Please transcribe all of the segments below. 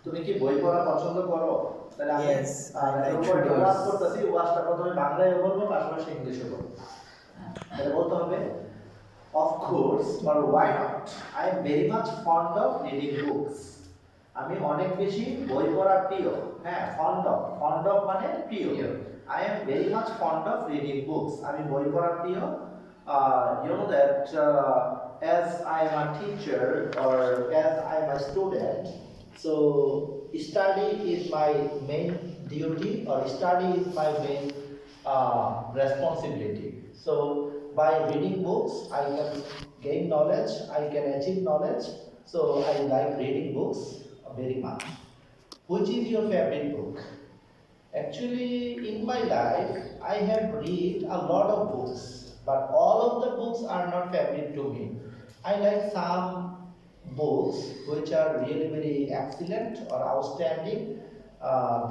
তুমি কি বই পড়া পছন্দ করো? তাহলে আমি এর উপর একটা ওয়াজ করতেছি, ওয়াজটা প্রথমে বাংলায় বলবো, পাশাপাশি ইংলিশে বলবো। তাহলে বলতে হবে, of course or why not, I am very much fond of reading books. আমি অনেক বেশি বই পড়ার প্রিয়। হ্যাঁ, fond of মানে প্রিয়। I am very much fond of reading books. আমি বই পড়ার প্রিয়। You know that as I am a teacher or as I am a student, so study is my main duty or study is my main responsibility. So by reading books, I can gain knowledge, I can achieve knowledge. So I like reading books very much. Which is your favorite book? Actually, in my life, I have read a lot of books, but all of the books are not favorite to me. I like some books which are really very excellent or outstanding.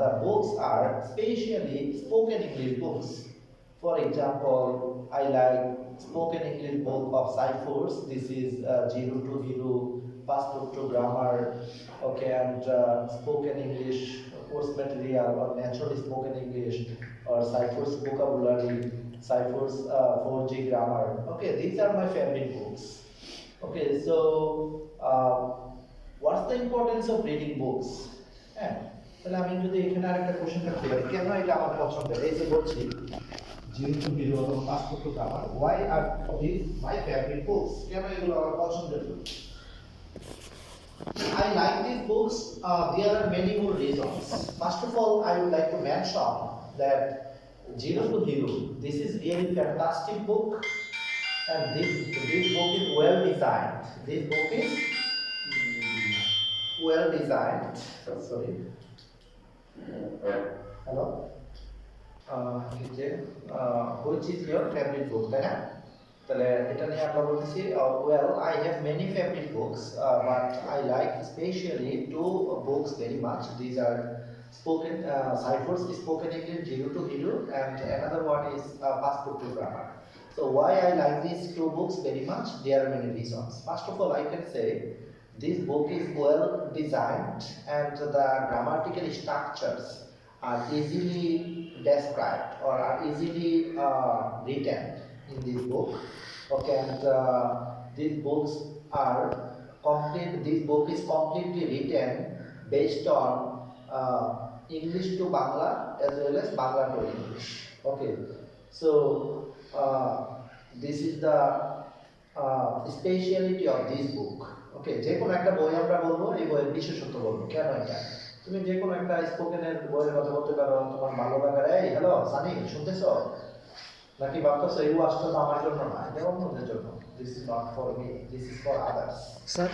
The books are especially spoken English books. For example, I like spoken English book of Cyphers. This is Zero to Hero, Passport to Grammar, okay, and spoken English course material or naturally spoken English or Cyphers vocabulary, Cyphers 4G grammar. Okay, these are my favorite books. Okay, so what's the importance of reading books? হ্যাঁ, তাহলে আমি যদি এখানে আরেকটা question করতে পারি, কেন এটা আমার পছন্দের? এই যে বলছি জিরো টু হিরো অথবা passport to grammar, why are these my favorite books? কেন এগুলো আমার পছন্দের বই? I like these books. There are many more reasons. First of all, I would like to mention that Zero to Hero, this is really fantastic book, and this book is well designed. This book is well designed. Sorry. Hello. Which is your favorite book? তাই না? তাহলে এটা নিয়ে আমরা বলতেছি, well, I have many favorite books, but I like especially two books very much. These are spoken Cyphers spoken English Zero to Hero, and another one is Passport to Grammar. So why I like these two books very much? There are many reasons. First of all, I can say this book is well designed and the grammatical structures are easily described or are easily written in this book. Okay, and these books are complete. This book is completely written based on English to Bangla as well as Bangla to English. Okay, so this is the speciality of this book. Okay, যে কোনো একটা বই আমরা বলবো, এই বইয়ের বিশেষত্ব বলবো। কেন এটা? তুমি যে কোনো একটা স্পোকেনের বইয়ের কথা বলতে পারো, তোমার ভালো লাগার, এই হ্যালো সানি শুনতেছো? নাকি ভাবতেছো এই ওয়াজটা তো আমার জন্য না, এটা অন্যদের জন্য। This is not for me, this is for others. Sir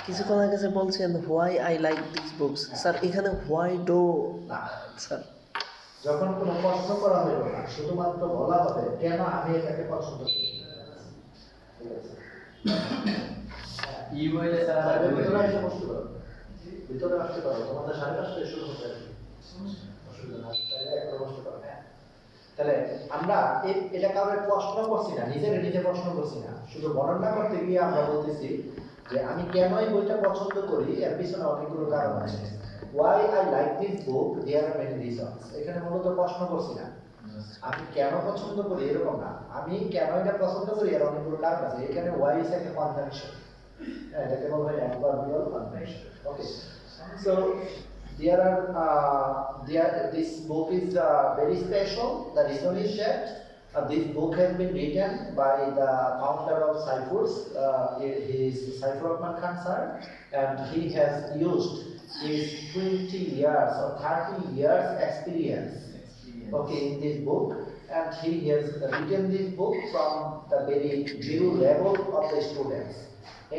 কিছুক্ষণ আগে যে বলছেন why I like this books, sir এখানে হোয়াই ডো না স্যার, যখন কোনো প্রশ্ন করা হইল না, শুধুমাত্র বলা হবে কেন আমি এটাকে পছন্দ করি। ঠিক আছে, ইমেইলে স্যার ভিতরে এসে বসতে পারো, ভিতরে আসতে পারো, তোমাদের 5:30টায় শুরু হতে পারে, অসুবিধা না, তাহলে একবার বসতে পারো। হ্যাঁ, তাহলে আমরা এটা কাউকে প্রশ্ন করছি না, নিজে প্রশ্ন করছি না, শুধু বর্ণনা করতে গিয়ে আমরা বলতেছি যে আমি কেন এই বইটা পছন্দ করি, এর পিছনে অনেকগুলো কারণ আছে। Why I like this book, there are many reasons. এখানে মূলত প্রশ্ন করছি না, আমি কেন পছন্দ করি এরকম না, আমি কেন এটা পছন্দ করি এর অনেকগুলো কারণ আছে। এখানে why is একটা কনভেনশন, এটাকে বলা হয় adverbial convention. Okay, so this book is very special. The reason is that this book has been written by the founder of Cyphers. He is Cypher Rahman Khan sir, and he has used his 20 years or 30 years experience, okay, in this book, and he has written this book from the very zero level of the students,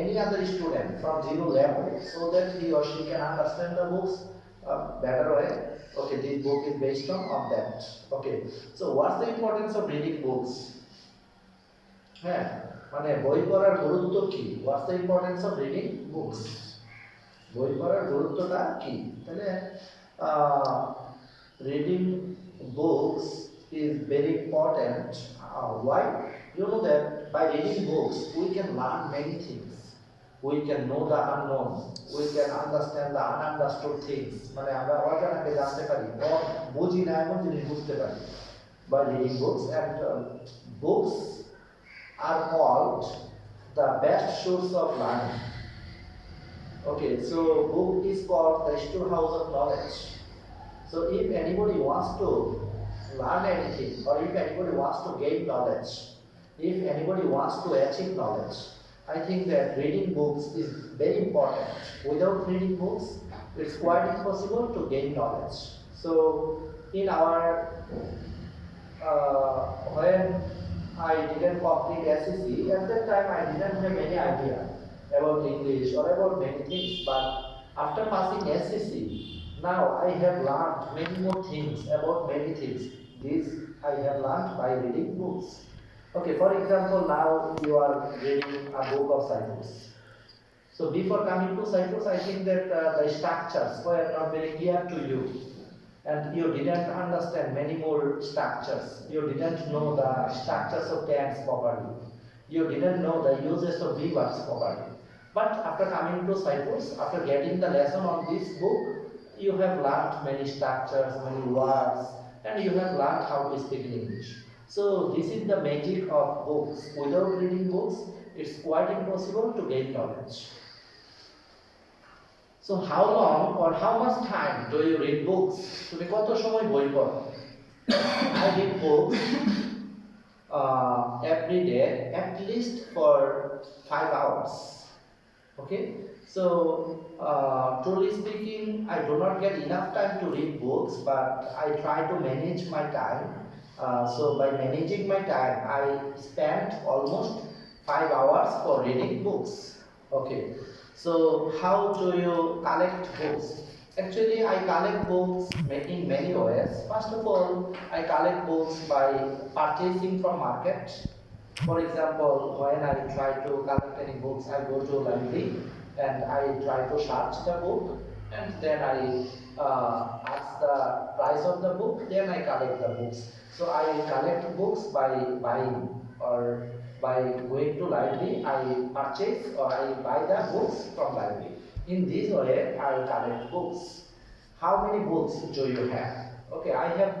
any other student from zero level, so that he or she can understand the books better way. Okay, this book is based on that. Okay, so what's the importance of reading books? হ্যাঁ, মানে বই পড়ার গুরুত্ব কি? What's the importance of reading books? বই পড়ার গুরুত্বটা কি? তাহলে reading books is very important. Why? You know that by reading books we can learn many things. we can know the unknown, we can understand the ununderstood things, মানে আমরা অজানাকে জানতে পারি, বুঝি না এমন জিনিস বুঝতে পারি by reading books. And books are called the best source of learning. Okay, so book is called the storehouse of knowledge. So if anybody wants to learn anything, or if anybody wants to gain knowledge, if anybody wants to achieve knowledge, I think that reading books is very important. Without reading books, it's quite impossible to gain knowledge. So in our when I didn't complete SEC, at that time I didn't have any idea about English or about many things, but after passing SEC, now I have learned many more things about many things. This I have learned by reading books. Okay, for example, now you are reading a book of Cyprus. So before coming to Cyprus, I think that the structures were not very clear to you, and you didn't understand many more structures. You didn't know the structures of tense properly. You didn't know the uses of verbs properly. But after coming to Cyprus, after getting the lesson on this book, you have learned many structures, many words, and you have learned how to speak in English. So this is the magic of books. Without reading books, it's quite impossible to gain knowledge. So how long or how much time do you read books? তুমি কত সময় বই পড়ো? I read books every day at least for 5 hours. Okay, so truly speaking, I do not get enough time to read books, but I try to manage my time. So by managing my time, I spend almost 5 hours for reading books. Okay, so how do you collect books? Actually, I collect books in many ways. First of all, I collect books by purchasing from market. For example, when I try to collect any books, I go to library and I try to search the book, and then I ask the price of the book, then I collect the books. So I collect books by buying, or by going to library, I purchase or I buy the books from library. In this way, I collect books. How many books do you have? Okay, I have,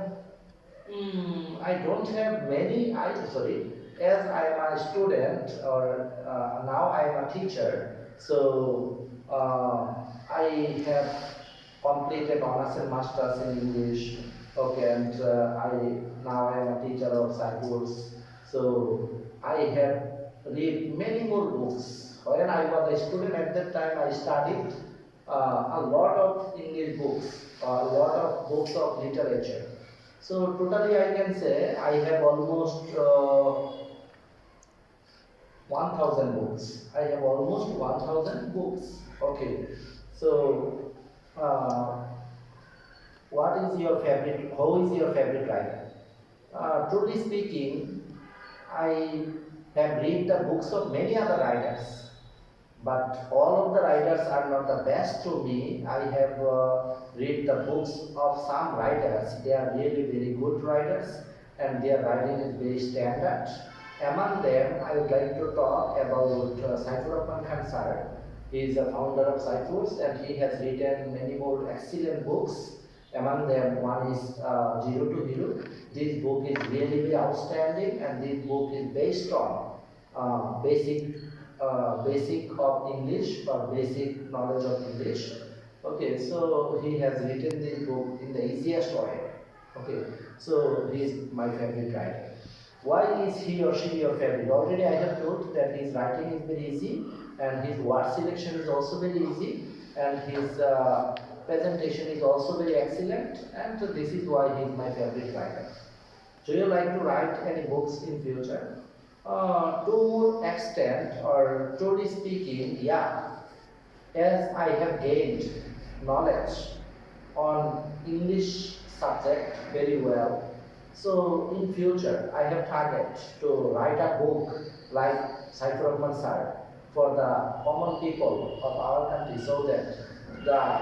I don't have many, as I am a student, or now I am a teacher, so I have completed honors and masters in English. Okay, and now I am a teacher of Cyprus, so I have read many more books. When I was a student at that time, I studied a lot of English books, a lot of books of literature. So totally I can say I have almost 1000 books. I have almost 1000 books. Okay, so what is your favorite? Who is your favorite writer? Truly speaking, I have read the books of many other writers, but all of the writers are not the best to me. I have read the books of some writers. They are really very good writers, and their writing is very standard. Among them, I would like to talk about Saifur Khan sir. He is the founder of Cyprus, and he has written many more excellent books. Among them, one is Zero to Hero. This book is really very outstanding, and this book is based on basic of English, or basic knowledge of English. Okay, so he has written this book in the easiest way. Okay, so he is my favorite writer. Why is he or she your favorite? Already I have told that his writing is very easy, and his word selection is also very easy, and his presentation is also very excellent, and this is why he is my favorite writer. Do you like to write any books in future? To extent, or truly speaking, yeah. As I have gained knowledge on English subject very well, so in future I have target to write a book like Saifur sir for the common people of our country, so that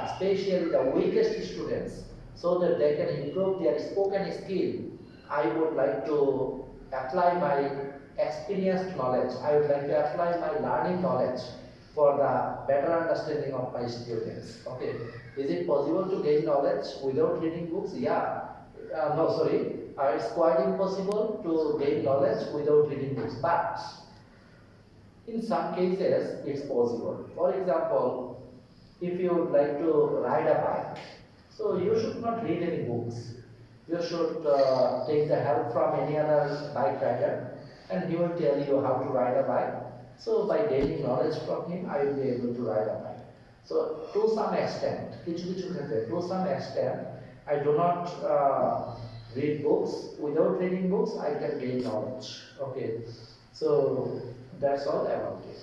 especially the weakest students, so that they can improve their spoken skill. I would like to apply my experienced knowledge. I would like to apply my learning knowledge for the better understanding of my students. Okay, is it possible to gain knowledge without reading books? Yeah. No, sorry. It's quite impossible to gain knowledge without reading books, but in some cases it's possible. For example, if you would like to ride a bike, so you should not read any books. You should take the help from any other bike rider, and he will tell you how to ride a bike. So by gaining knowledge from him, I will be able to ride a bike. So to some extent, to some extent, I do not read books. Without reading books, I can gain knowledge. Okay, so that's all about it.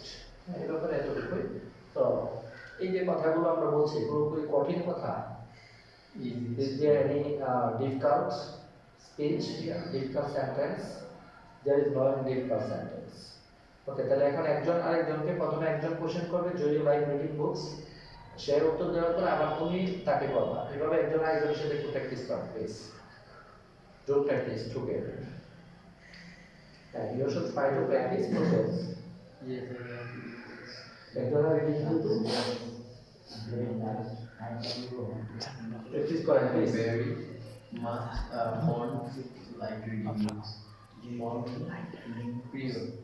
এই ব্যাপারে এতটুকুই। তো এই যে কথাগুলো আমরা বলছি পুরোপুরি কঠিন কথা। Is there any difficult speech here? Difficult sentence? There is no difficult sentence. Okay, তাহলে এখন একজন আরেকজনকে প্রথমে একজন কোশ্চেন করবে, do you like reading books? সে উত্তর দেওয়ার পর আবার তুমি তাকে বলবা। এভাবে একজন আরেকজনের সাথে একটু প্র্যাকটিস করো, please. Do practice together. And you should try to practice together. Yes, একজন আরেকজন কিন্তু practice করেন, please. very much fond like reading books. Want like reading.